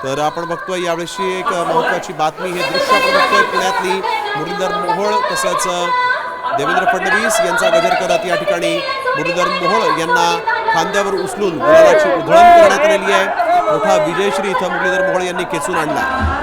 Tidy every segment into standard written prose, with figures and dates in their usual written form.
तर आपण बघतोय यावेळेची एक महत्त्वाची बातमी, हे दृश्य आपण बघतोय पुण्यातली मुरलीधर मोहोळ तसंच देवेंद्र फडणवीस यांचा गजर करत या ठिकाणी मुरलीधर मोहोळ यांना खांद्यावर उचलून गुलालाची उधळण करण्यात आलेली आहे। मोठा विजयश्री इथं मुरलीधर मोहोळ यांनी खेचून आणला।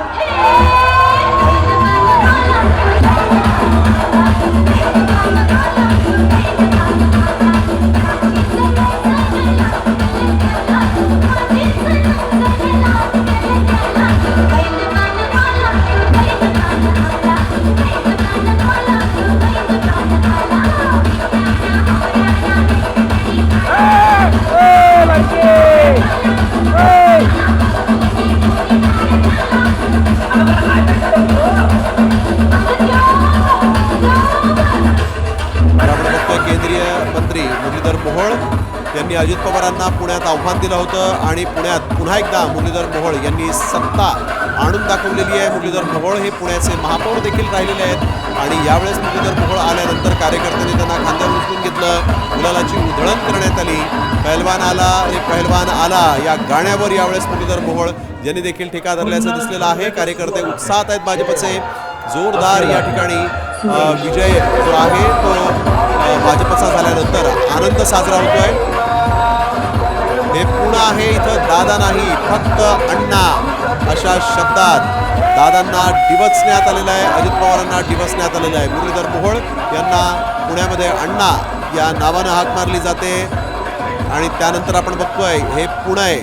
केंद्रीय मंत्री मुरलीधर मोहोळ यांनी अजित पवारांना पुण्यात आव्हान दिलं होतं आणि पुण्यात पुन्हा एकदा मुरलीधर मोहोळ यांनी सत्ता आणून दाखवलेली आहे। मुरलीधर मोहोळ हे पुण्याचे महापौर देखील राहिलेले आहेत आणि यावेळेस मुरलीधर मोहोळ आल्यानंतर कार्यकर्त्यांनी त्यांना खांद्यावर उचलून घेतलं, गुलालाची उधळण करण्यात आली। पहलवान आला रे पहलवान आला या गाण्यावर यावेळेस मुरलीधर मोहोळ यांनी देखील ठेका धरल्याचं दिसलेलं आहे। कार्यकर्ते उत्साहात आहेत भाजपचे, जोरदार या ठिकाणी विजय जो आहे तो भाजपचा झाल्यानंतर आनंद साजरा होतोय। हे पुणे आहे, इथं दादा नाही फक्त अण्णा अशा शब्दात दादांना डिवचण्यात आलेलं आहे, अजित पवारांना डिवचण्यात आलेलं आहे। मुरलीधर मोहोळ यांना पुण्यामध्ये अण्णा या नावानं हाक मारली जाते आणि त्यानंतर आपण बघतोय हे पुणे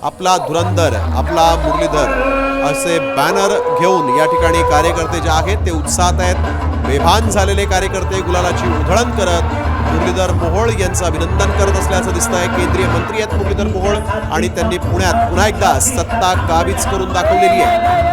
आपला धुरंधर आपला मुरलीधर असे बॅनर घेऊन या ठिकाणी कार्यकर्ते जे आहेत ते उत्साहात आहेत। बेभान झालेले कार्यकर्ते गुलालाची उधळण करत मुरलीधर मोहोळ यांचं अभिनंदन करत असल्याचं दिसतंय। केंद्रीय मंत्री आहेत मुरलीधर मोहोळ आणि त्यांनी पुण्यात पुन्हा एकदा सत्ता काबीज करून दाखवलेली आहे।